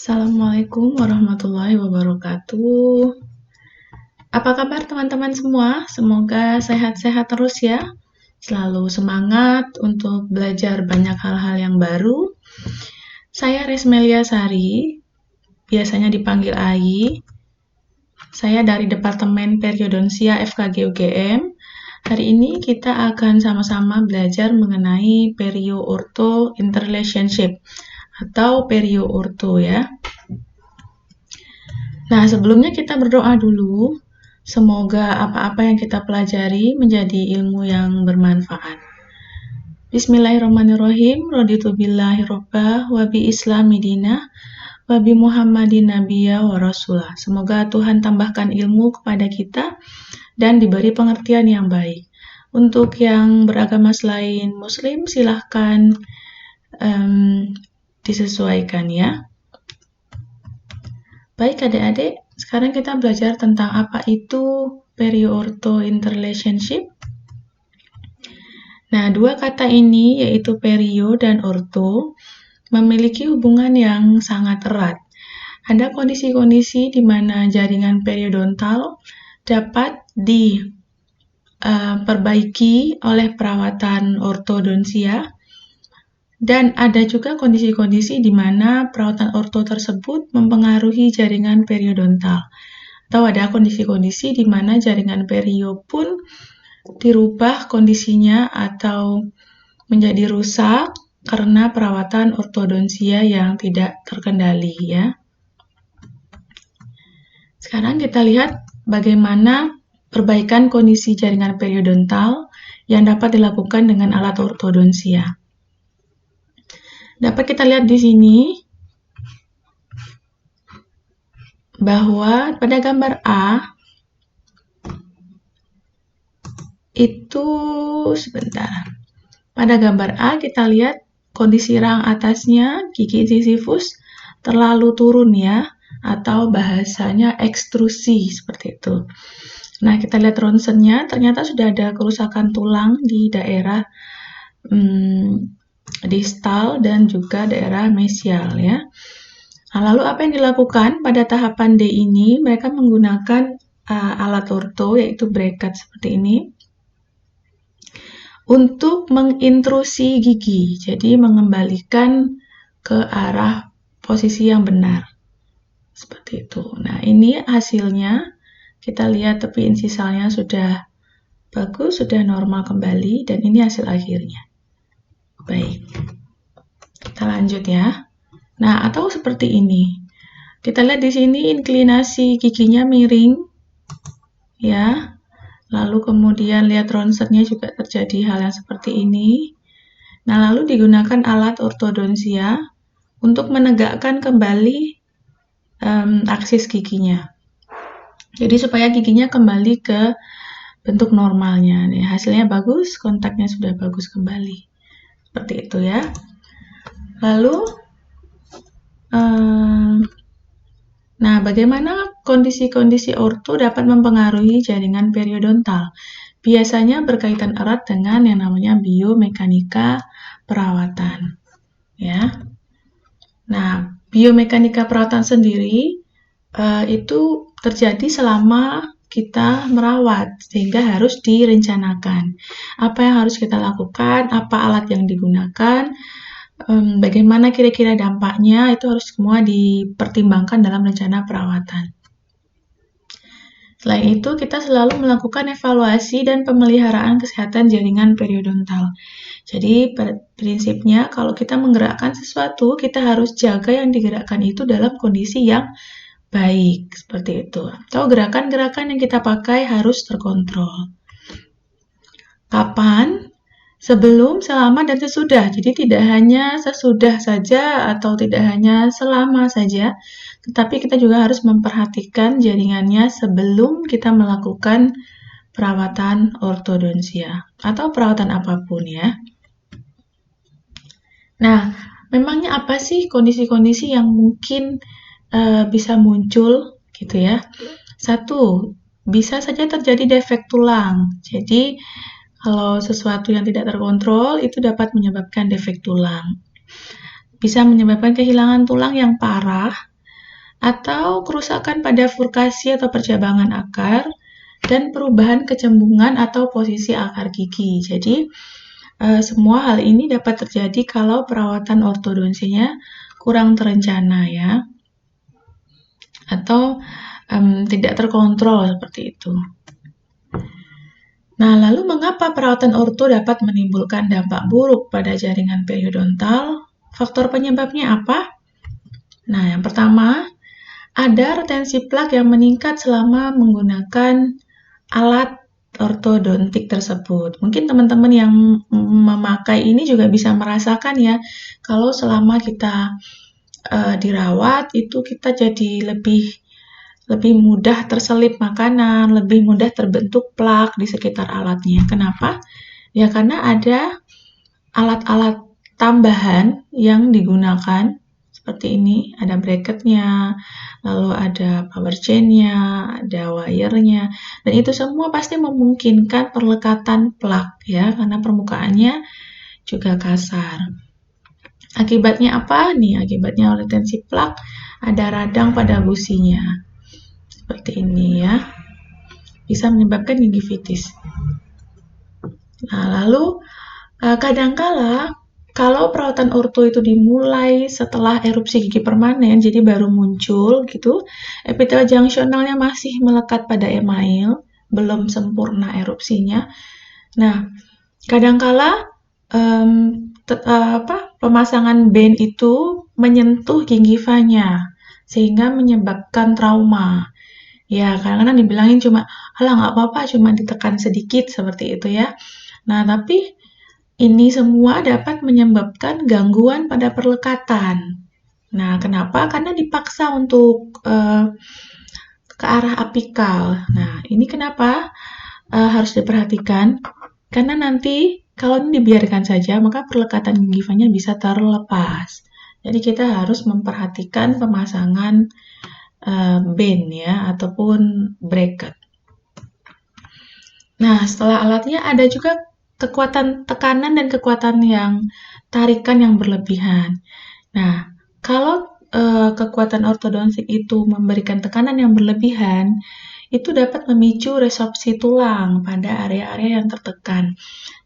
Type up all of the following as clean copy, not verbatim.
Assalamualaikum warahmatullahi wabarakatuh. Apa kabar teman-teman semua? Semoga sehat-sehat terus ya. Selalu semangat untuk belajar banyak hal-hal yang baru. Saya Resmelia Sari, biasanya dipanggil Ai. Saya dari Departemen Periodonsia FKG UGM. Hari ini kita akan sama-sama belajar mengenai perio-ortho interrelationship atau perio-ortho ya. Nah, sebelumnya kita berdoa dulu. Semoga apa-apa yang kita pelajari menjadi ilmu yang bermanfaat. Bismillahirrahmanirrahim. Raditu billahi robba wa bi islami dinah wa bi Muhammadin nabiyya wa rasulah. Semoga Tuhan tambahkan ilmu kepada kita dan diberi pengertian yang baik. Untuk yang beragama selain Muslim, silahkan disesuaikan ya. Baik adik-adik, sekarang kita belajar tentang apa itu perio-ortho interrelationship. Nah, dua kata ini yaitu perio dan ortho memiliki hubungan yang sangat erat. Ada kondisi-kondisi di mana jaringan periodontal dapat diperbaiki oleh perawatan ortodonsia. Dan ada juga kondisi-kondisi di mana perawatan ortho tersebut mempengaruhi jaringan periodontal. Atau ada kondisi-kondisi di mana jaringan perio pun dirubah kondisinya atau menjadi rusak karena perawatan ortodonsia yang tidak terkendali ya. Sekarang kita lihat bagaimana perbaikan kondisi jaringan periodontal yang dapat dilakukan dengan alat ortodonsia. Dapat kita lihat di sini bahwa pada gambar A itu pada gambar A kita lihat kondisi rang atasnya gigi incisifus terlalu turun ya, atau bahasanya ekstrusi seperti itu. Nah, kita lihat ronsennya ternyata sudah ada kerusakan tulang di daerah distal dan juga daerah mesial ya. Nah, lalu apa yang dilakukan pada tahapan D ini? Mereka menggunakan alat ortho yaitu bracket seperti ini untuk mengintrusi gigi, jadi mengembalikan ke arah posisi yang benar seperti itu. Nah, ini hasilnya. Kita lihat tepi insisalnya sudah bagus, sudah normal kembali, dan ini hasil akhirnya. Baik, kita lanjut ya. Nah, atau seperti ini. Kita lihat di sini inklinasi giginya miring, ya. Lalu kemudian lihat ronsennya juga terjadi hal yang seperti ini. Nah, lalu digunakan alat ortodonsia untuk menegakkan kembali aksis giginya. Jadi supaya giginya kembali ke bentuk normalnya. Nih, hasilnya bagus, kontaknya sudah bagus kembali. Seperti itu ya. Lalu, nah bagaimana kondisi-kondisi ortho dapat mempengaruhi jaringan periodontal? Biasanya berkaitan erat dengan yang namanya biomekanika perawatan. Ya. Nah, biomekanika perawatan sendiri itu terjadi selama kita merawat, sehingga harus direncanakan. Apa yang harus kita lakukan, apa alat yang digunakan, bagaimana kira-kira dampaknya, itu harus semua dipertimbangkan dalam rencana perawatan. Selain itu, kita selalu melakukan evaluasi dan pemeliharaan kesehatan jaringan periodontal. Jadi, prinsipnya kalau kita menggerakkan sesuatu, kita harus jaga yang digerakkan itu dalam kondisi yang baik, seperti itu. Atau gerakan-gerakan yang kita pakai harus terkontrol. Kapan? Sebelum, selama, dan sesudah. Jadi tidak hanya sesudah saja atau tidak hanya selama saja, tetapi kita juga harus memperhatikan jaringannya sebelum kita melakukan perawatan ortodonsia atau perawatan apapun ya. Nah, memangnya apa sih kondisi-kondisi yang mungkin bisa muncul gitu ya? Satu, bisa saja terjadi defek tulang. Jadi kalau sesuatu yang tidak terkontrol itu dapat menyebabkan defek tulang. Bisa menyebabkan kehilangan tulang yang parah atau kerusakan pada furkasi atau percabangan akar, dan perubahan kecembungan atau posisi akar gigi. Jadi, semua hal ini dapat terjadi kalau perawatan ortodonsinya kurang terencana ya, atau tidak terkontrol seperti itu. Nah, lalu mengapa perawatan orto dapat menimbulkan dampak buruk pada jaringan periodontal? Faktor penyebabnya apa? Nah, yang pertama, ada retensi plak yang meningkat selama menggunakan alat ortodontik tersebut. Mungkin teman-teman yang memakai ini juga bisa merasakan ya, kalau selama kita dirawat itu kita jadi lebih mudah terselip makanan, lebih mudah terbentuk plak di sekitar alatnya. Kenapa? Ya karena ada alat-alat tambahan yang digunakan seperti ini, ada bracketnya, lalu ada power chain-nya, ada wire-nya, dan itu semua pasti memungkinkan perlekatan plak ya, karena permukaannya juga kasar. Akibatnya apa? Nih, akibatnya retensi plak, ada radang pada gusinya. Seperti ini ya. Bisa menyebabkan gingivitis. Nah, lalu kadangkala kalau perawatan orto itu dimulai setelah erupsi gigi permanen, jadi baru muncul gitu, epitel junctionalnya masih melekat pada email, belum sempurna erupsinya. Nah, kadangkala pemasangan band itu menyentuh gingivanya, sehingga menyebabkan trauma. Ya, kadang-kadang dibilangin cuma, alah nggak apa-apa, cuma ditekan sedikit, seperti itu ya. Nah, tapi ini semua dapat menyebabkan gangguan pada perlekatan. Nah, kenapa? Karena dipaksa untuk ke arah apikal. Nah, ini kenapa harus diperhatikan? Karena nanti kalau ini dibiarkan saja, maka perlekatan gingivanya bisa terlepas. Jadi kita harus memperhatikan pemasangan band ya, ataupun bracket. Nah, setelah alatnya ada juga kekuatan tekanan dan kekuatan yang tarikan yang berlebihan. Nah, kalau kekuatan ortodontik itu memberikan tekanan yang berlebihan, itu dapat memicu resorpsi tulang pada area-area yang tertekan.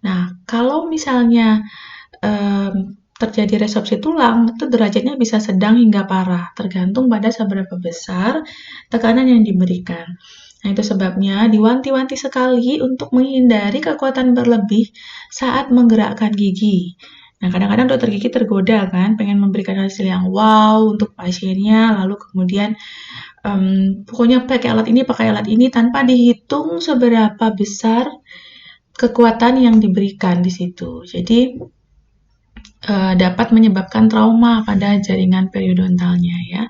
Nah, kalau misalnya terjadi resorpsi tulang, itu derajatnya bisa sedang hingga parah, tergantung pada seberapa besar tekanan yang diberikan. Nah, itu sebabnya diwanti-wanti sekali untuk menghindari kekuatan berlebih saat menggerakkan gigi. Nah, kadang-kadang dokter gigi tergoda kan, pengen memberikan hasil yang wow untuk pasiennya, lalu kemudian pokoknya pakai alat ini, tanpa dihitung seberapa besar kekuatan yang diberikan di situ. Jadi, dapat menyebabkan trauma pada jaringan periodontalnya ya.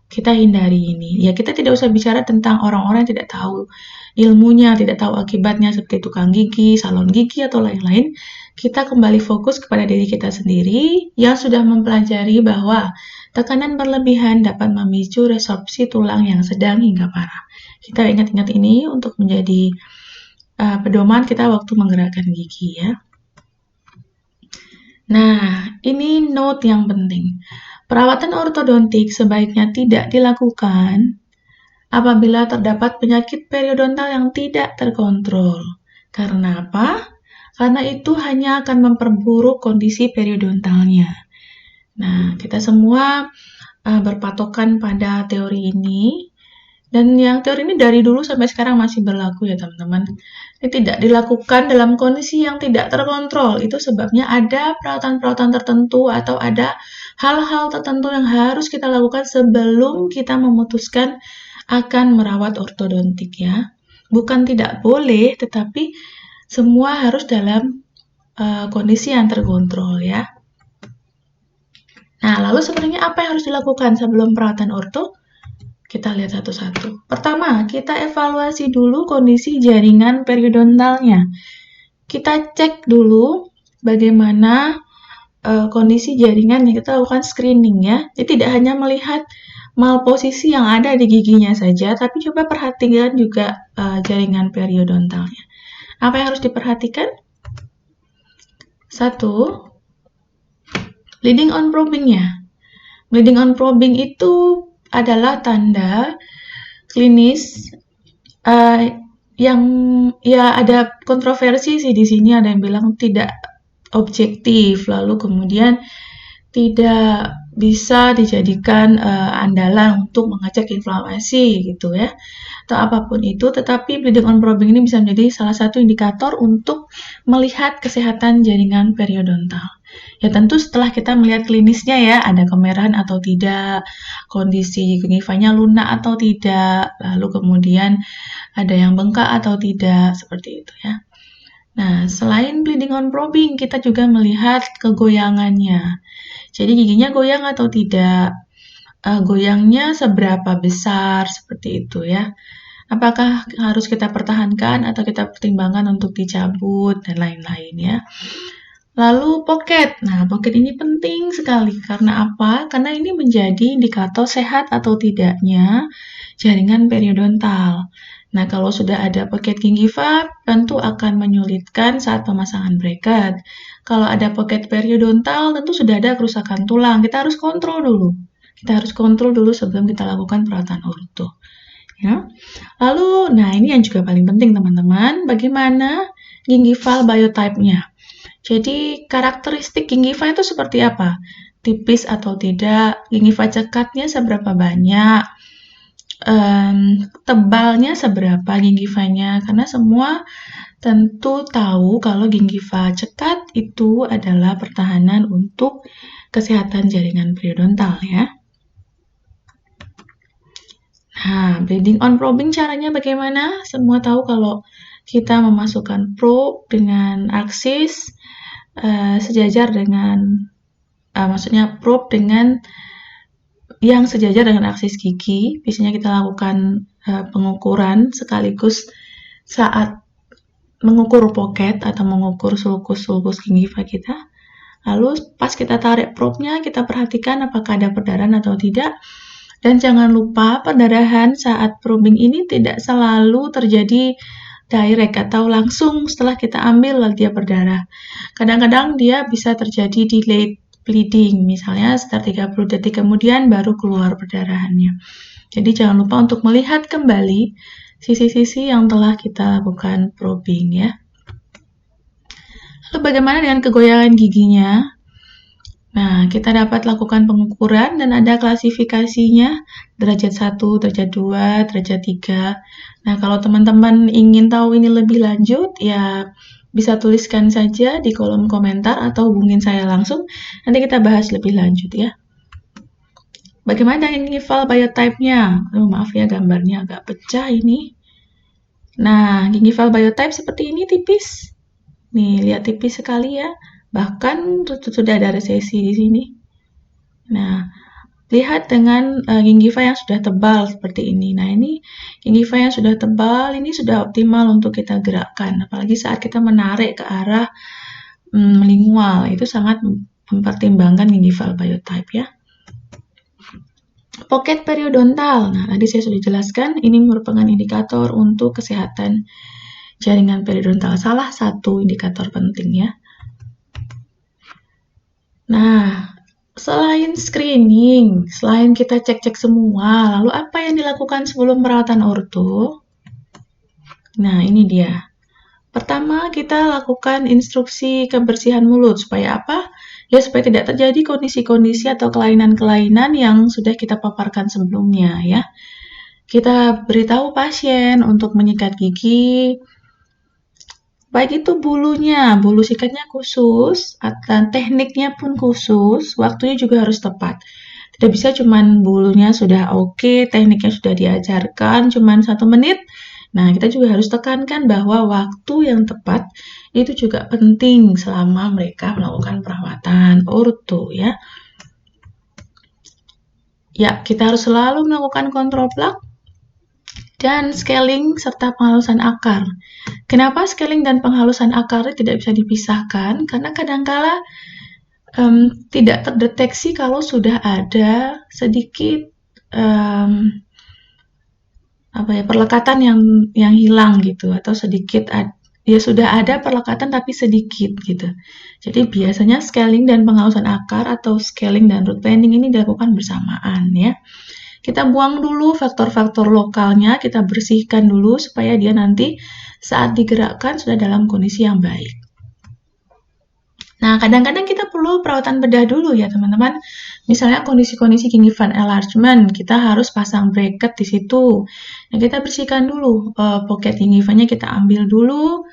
Kita hindari ini. Ya, kita tidak usah bicara tentang orang-orang yang tidak tahu ilmunya, tidak tahu akibatnya seperti tukang gigi, salon gigi, atau lain-lain. Kita kembali fokus kepada diri kita sendiri yang sudah mempelajari bahwa tekanan berlebihan dapat memicu resorpsi tulang yang sedang hingga parah. Kita ingat-ingat ini untuk menjadi pedoman kita waktu menggerakkan gigi ya. Nah, ini note yang penting. Perawatan ortodontik sebaiknya tidak dilakukan apabila terdapat penyakit periodontal yang tidak terkontrol. Karena apa? Karena itu hanya akan memperburuk kondisi periodontalnya. Nah, kita semua berpatokan pada teori ini. Dan yang teori ini dari dulu sampai sekarang masih berlaku ya teman-teman. Ini tidak dilakukan dalam kondisi yang tidak terkontrol. Itu sebabnya ada perawatan-perawatan tertentu atau ada hal-hal tertentu yang harus kita lakukan sebelum kita memutuskan akan merawat ortodontik ya. Bukan tidak boleh, tetapi semua harus dalam kondisi yang terkontrol ya. Nah, lalu sebenarnya apa yang harus dilakukan sebelum perawatan orto? Kita lihat satu-satu. Pertama, kita evaluasi dulu kondisi jaringan periodontalnya. Kita cek dulu bagaimana kondisi jaringan yang kita lakukan screening ya. Jadi tidak hanya melihat malposisi yang ada di giginya saja, tapi coba perhatikan juga jaringan periodontalnya. Apa yang harus diperhatikan? 1. Bleeding on probing-nya. Bleeding on probing itu adalah tanda klinis yang ya ada kontroversi sih di sini, ada yang bilang tidak objektif, lalu kemudian tidak bisa dijadikan andalan untuk mengecek inflamasi gitu ya, atau apapun itu. Tetapi bleeding on probing ini bisa menjadi salah satu indikator untuk melihat kesehatan jaringan periodontal. Ya tentu setelah kita melihat klinisnya ya, ada kemerahan atau tidak, kondisi gingivanya lunak atau tidak, lalu kemudian ada yang bengkak atau tidak, seperti itu ya. Nah, selain bleeding on probing, kita juga melihat kegoyangannya. Jadi giginya goyang atau tidak, goyangnya seberapa besar, seperti itu ya. Apakah harus kita pertahankan atau kita pertimbangkan untuk dicabut, dan lain-lain ya. Lalu pocket. Nah, pocket ini penting sekali. Karena apa? Karena ini menjadi indikator sehat atau tidaknya jaringan periodontal. Nah, kalau sudah ada pocket gingiva, tentu akan menyulitkan saat pemasangan bracket. Kalau ada pocket periodontal, tentu sudah ada kerusakan tulang. Kita harus kontrol dulu. Kita harus kontrol dulu sebelum kita lakukan perawatan orto. Ya. Lalu, nah ini yang juga paling penting teman-teman, bagaimana gingival biotype-nya. Jadi karakteristik gingiva itu seperti apa? Tipis atau tidak, gingiva cekatnya seberapa banyak, tebalnya seberapa gingivanya, karena semua tentu tahu kalau gingiva cekat itu adalah pertahanan untuk kesehatan jaringan periodontal ya. Nah, bleeding on probing caranya bagaimana? Semua tahu kalau kita memasukkan probe dengan aksis sejajar dengan maksudnya probe dengan yang sejajar dengan aksis gigi. Biasanya kita lakukan pengukuran sekaligus saat mengukur pocket atau mengukur sulcus gingiva kita. Lalu pas kita tarik probe-nya, kita perhatikan apakah ada perdarahan atau tidak. Dan jangan lupa perdarahan saat probing ini tidak selalu terjadi direct atau langsung setelah kita ambil lalu dia berdarah. Kadang-kadang dia bisa terjadi delayed bleeding, misalnya sekitar 30 detik kemudian baru keluar perdarahannya. Jadi jangan lupa untuk melihat kembali sisi-sisi yang telah kita lakukan probing ya. Lalu bagaimana dengan kegoyangan giginya? Nah, kita dapat lakukan pengukuran dan ada klasifikasinya, derajat 1, derajat 2, derajat 3. Nah, kalau teman-teman ingin tahu ini lebih lanjut, ya bisa tuliskan saja di kolom komentar atau hubungin saya langsung, nanti kita bahas lebih lanjut ya. Bagaimana dengan gingival biotype-nya? Maaf ya, gambarnya agak pecah ini. Nah, gingival biotype seperti ini tipis. Nih, lihat tipis sekali ya. Bahkan sudah ada resesi di sini. Nah, lihat dengan gingiva yang sudah tebal seperti ini. Nah, ini gingiva yang sudah tebal, ini sudah optimal untuk kita gerakkan. Apalagi saat kita menarik ke arah lingual, itu sangat mempertimbangkan gingival biotype ya. Pocket periodontal. Nah, tadi saya sudah jelaskan, ini merupakan indikator untuk kesehatan jaringan periodontal. Salah satu indikator penting ya. Nah, selain screening, selain kita cek-cek semua, lalu apa yang dilakukan sebelum perawatan orto? Nah, ini dia. Pertama, kita lakukan instruksi kebersihan mulut. Supaya apa? Ya, supaya tidak terjadi kondisi-kondisi atau kelainan-kelainan yang sudah kita paparkan sebelumnya, ya. Kita beritahu pasien untuk menyikat gigi, baik itu bulunya, bulu sikatnya khusus, atau tekniknya pun khusus, waktunya juga harus tepat. Tidak bisa cuman bulunya sudah oke, tekniknya sudah diajarkan, cuman 1 menit. Nah, kita juga harus tekankan bahwa waktu yang tepat itu juga penting selama mereka melakukan perawatan orto ya. Ya, kita harus selalu melakukan kontrol plak dan scaling serta penghalusan akar. Kenapa scaling dan penghalusan akar tidak bisa dipisahkan? Karena kadangkala tidak terdeteksi kalau sudah ada sedikit perlekatan yang hilang gitu, atau sedikit ya sudah ada perlekatan tapi sedikit gitu. Jadi biasanya scaling dan penghalusan akar atau scaling dan root planing ini dilakukan bersamaan ya. kita buang dulu faktor-faktor lokalnya, kita bersihkan dulu supaya dia nanti saat digerakkan sudah dalam kondisi yang baik. Nah, kadang-kadang kita perlu perawatan bedah dulu ya, teman-teman. Misalnya kondisi-kondisi gingival enlargement, kita harus pasang bracket di situ. Nah, kita bersihkan dulu pocket gingivanya, kita ambil dulu,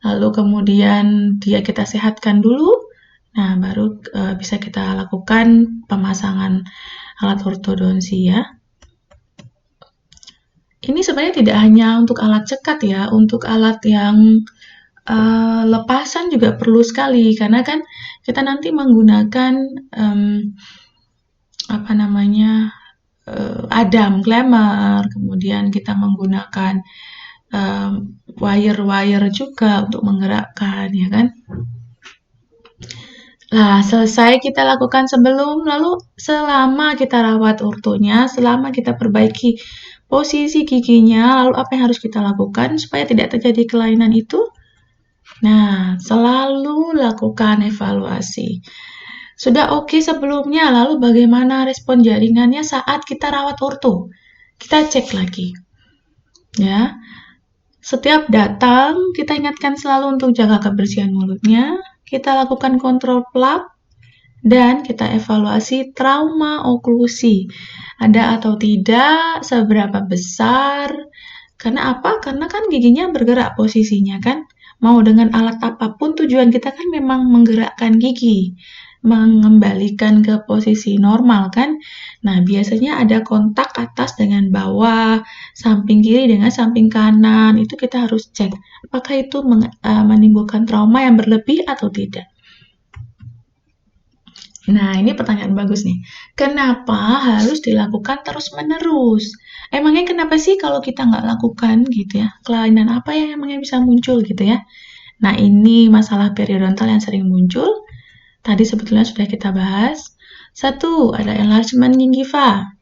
lalu kemudian dia kita sehatkan dulu. Nah, baru bisa kita lakukan pemasangan alat ortodonsi ya. Ini sebenarnya tidak hanya untuk alat cekat ya, untuk alat yang lepasan juga perlu sekali, karena kan kita nanti menggunakan Adam clammer, kemudian kita menggunakan wire-wire juga untuk menggerakkan, ya kan? Nah, selesai kita lakukan lalu selama kita rawat ortonya, selama kita perbaiki posisi giginya, lalu apa yang harus kita lakukan supaya tidak terjadi kelainan itu? Nah, selalu lakukan evaluasi. Sudah oke sebelumnya, lalu bagaimana respon jaringannya saat kita rawat orto? Kita cek lagi. Ya. Setiap datang, kita ingatkan selalu untuk jaga kebersihan mulutnya, kita lakukan kontrol plak, dan kita evaluasi trauma oklusi. Ada atau tidak, seberapa besar, karena apa? Karena kan giginya bergerak posisinya kan. Mau dengan alat apapun, tujuan kita kan memang menggerakkan gigi, mengembalikan ke posisi normal kan. Nah, biasanya ada kontak atas dengan bawah, samping kiri dengan samping kanan, itu kita harus cek. Apakah itu menimbulkan trauma yang berlebih atau tidak? Nah, ini pertanyaan bagus nih. Kenapa harus dilakukan terus-menerus? Emangnya kenapa sih kalau kita nggak lakukan gitu ya? Kelainan apa yang emangnya bisa muncul gitu ya? Nah, ini masalah periodontal yang sering muncul. Tadi sebetulnya sudah kita bahas. 1, ada enlargement gingiva.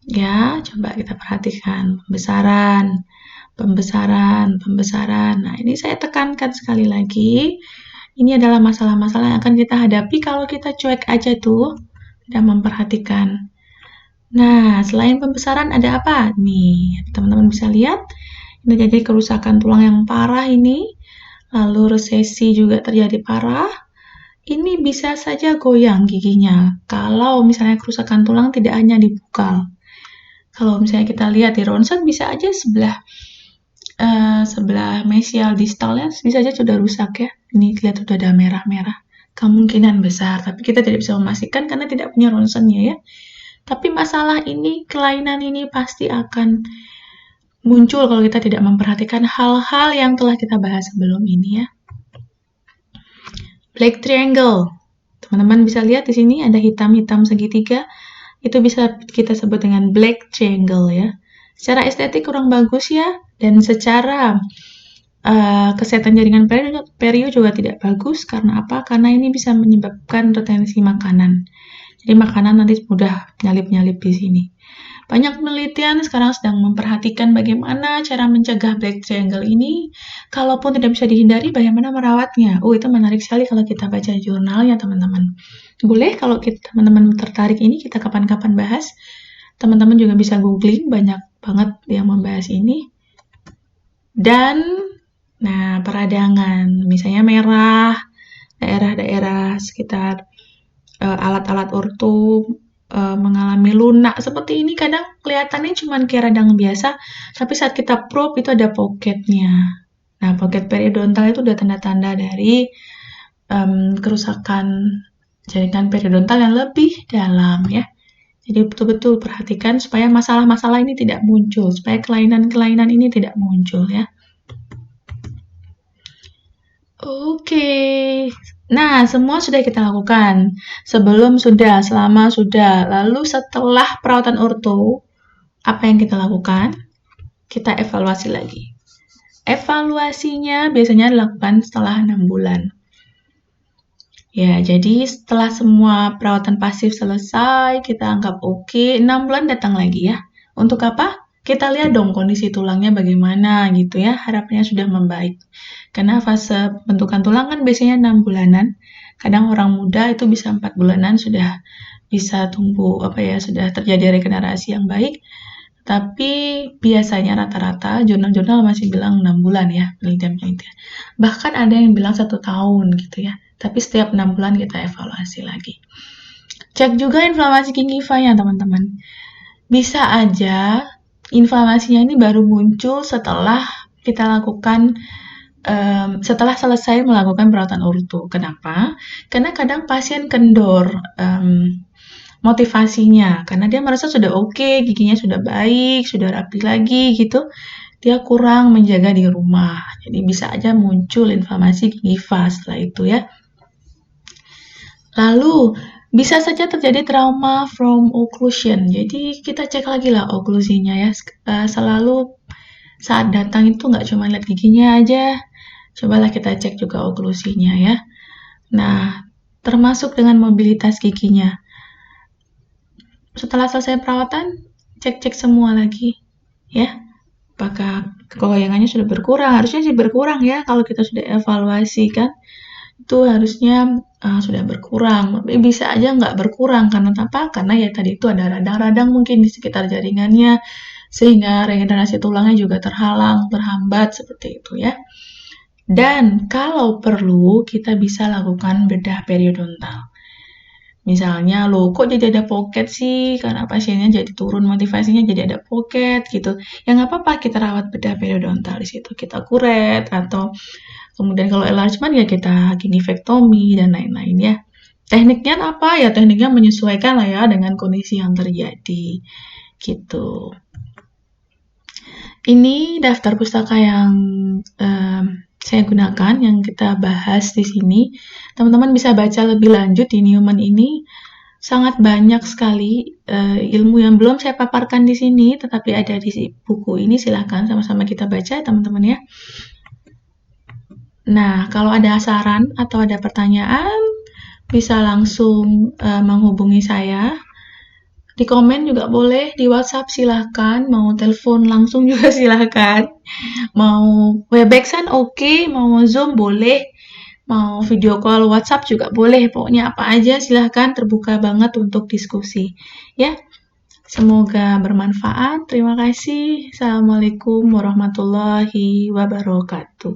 Ya, coba kita perhatikan. Pembesaran. Nah, ini saya tekankan sekali lagi. Ini adalah masalah-masalah yang akan kita hadapi kalau kita cuek aja tuh, tidak memperhatikan. Nah, selain pembesaran ada apa? Nih, teman-teman bisa lihat, ini jadi kerusakan tulang yang parah ini, lalu resesi juga terjadi parah. Ini bisa saja goyang giginya, kalau misalnya kerusakan tulang tidak hanya di bukal. Kalau misalnya kita lihat di ronsen, bisa aja sebelah mesial distalnya bisa saja sudah rusak ya. Ini lihat sudah ada merah-merah. Kemungkinan besar, tapi kita tidak bisa memastikan karena tidak punya ronsennya ya. Tapi masalah ini, kelainan ini pasti akan muncul kalau kita tidak memperhatikan hal-hal yang telah kita bahas sebelum ini ya. Black triangle. Teman-teman bisa lihat di sini ada hitam-hitam segitiga. Itu bisa kita sebut dengan black triangle ya. Secara estetik kurang bagus ya, dan secara kesehatan jaringan perio juga tidak bagus. Karena apa? Karena ini bisa menyebabkan retensi makanan. Jadi makanan nanti mudah nyalip-nyalip di sini. Banyak penelitian sekarang sedang memperhatikan bagaimana cara mencegah black triangle ini. Kalaupun tidak bisa dihindari, bagaimana merawatnya. Itu menarik sekali kalau kita baca jurnalnya, teman-teman. Boleh kalau teman-teman tertarik ini, kita kapan-kapan bahas. Teman-teman juga bisa googling, banyak banget yang membahas ini. Dan, nah, peradangan. Misalnya merah, daerah-daerah sekitar alat-alat orto mengalami lunak seperti ini, kadang kelihatannya cuma kayak radang biasa, tapi saat kita probe itu ada pocketnya. Nah, pocket periodontal itu udah tanda-tanda dari kerusakan jaringan periodontal yang lebih dalam ya. Jadi betul-betul perhatikan supaya masalah-masalah ini tidak muncul, supaya kelainan-kelainan ini tidak muncul ya. Oke. Nah, semua sudah kita lakukan. Sebelum sudah, selama sudah. Lalu setelah perawatan orto, apa yang kita lakukan? Kita evaluasi lagi. Evaluasinya biasanya dilakukan setelah 6 bulan. Ya, jadi setelah semua perawatan pasif selesai, kita anggap oke, 6 bulan datang lagi ya. Untuk apa? Kita lihat dong kondisi tulangnya bagaimana gitu ya, harapannya sudah membaik. Karena fase bentukan tulang kan biasanya 6 bulanan, kadang orang muda itu bisa 4 bulanan sudah bisa tumbuh sudah terjadi regenerasi yang baik. Tapi biasanya rata-rata jurnal-jurnal masih bilang 6 bulan ya, penelitian-penelitian. Bahkan ada yang bilang 1 tahun gitu ya. Tapi setiap 6 bulan kita evaluasi lagi. Cek juga inflamasi gingiva-nya teman-teman. Bisa aja inflamasinya ini baru muncul setelah kita lakukan setelah selesai melakukan perawatan orto. Kenapa? Karena kadang pasien kendor motivasinya, karena dia merasa sudah oke, giginya sudah baik, sudah rapi lagi gitu, dia kurang menjaga di rumah. Jadi bisa aja muncul inflamasi gingiva setelah itu ya. Lalu bisa saja terjadi trauma from occlusion. Jadi kita cek lagi lah oklusinya ya. Selalu saat datang itu nggak cuma lihat giginya aja, cobalah kita cek juga oklusinya ya. Nah, termasuk dengan mobilitas giginya. Setelah selesai perawatan, cek-cek semua lagi ya. Apakah kegoyangannya sudah berkurang? Harusnya sih berkurang ya kalau kita sudah evaluasi kan. Itu harusnya sudah berkurang. Tapi bisa aja nggak berkurang karena apa? Karena ya tadi itu ada radang-radang mungkin di sekitar jaringannya sehingga regenerasi tulangnya juga terhambat seperti itu ya. Dan kalau perlu, kita bisa lakukan bedah periodontal. Misalnya, loh kok jadi ada pocket sih? Karena pasiennya jadi turun motivasinya jadi ada pocket gitu. Ya nggak apa-apa, kita rawat bedah periodontal di situ. Kita kuret atau kemudian kalau enlargement ya kita gingivaectomy dan lain-lain ya. Tekniknya apa? Ya tekniknya menyesuaikan lah ya dengan kondisi yang terjadi gitu. Ini daftar pustaka yang saya gunakan, yang kita bahas di sini. Teman-teman bisa baca lebih lanjut di Newman ini. Sangat banyak sekali ilmu yang belum saya paparkan di sini, tetapi ada di buku ini. Silahkan sama-sama kita baca, teman-teman ya. Nah, kalau ada saran atau ada pertanyaan, bisa langsung menghubungi saya. Di komen juga boleh, di WhatsApp silahkan, mau telepon langsung juga silahkan. Mau Webexan oke, mau Zoom boleh, mau video call WhatsApp juga boleh, pokoknya apa aja silahkan, terbuka banget untuk diskusi. Ya, semoga bermanfaat. Terima kasih. Assalamualaikum warahmatullahi wabarakatuh.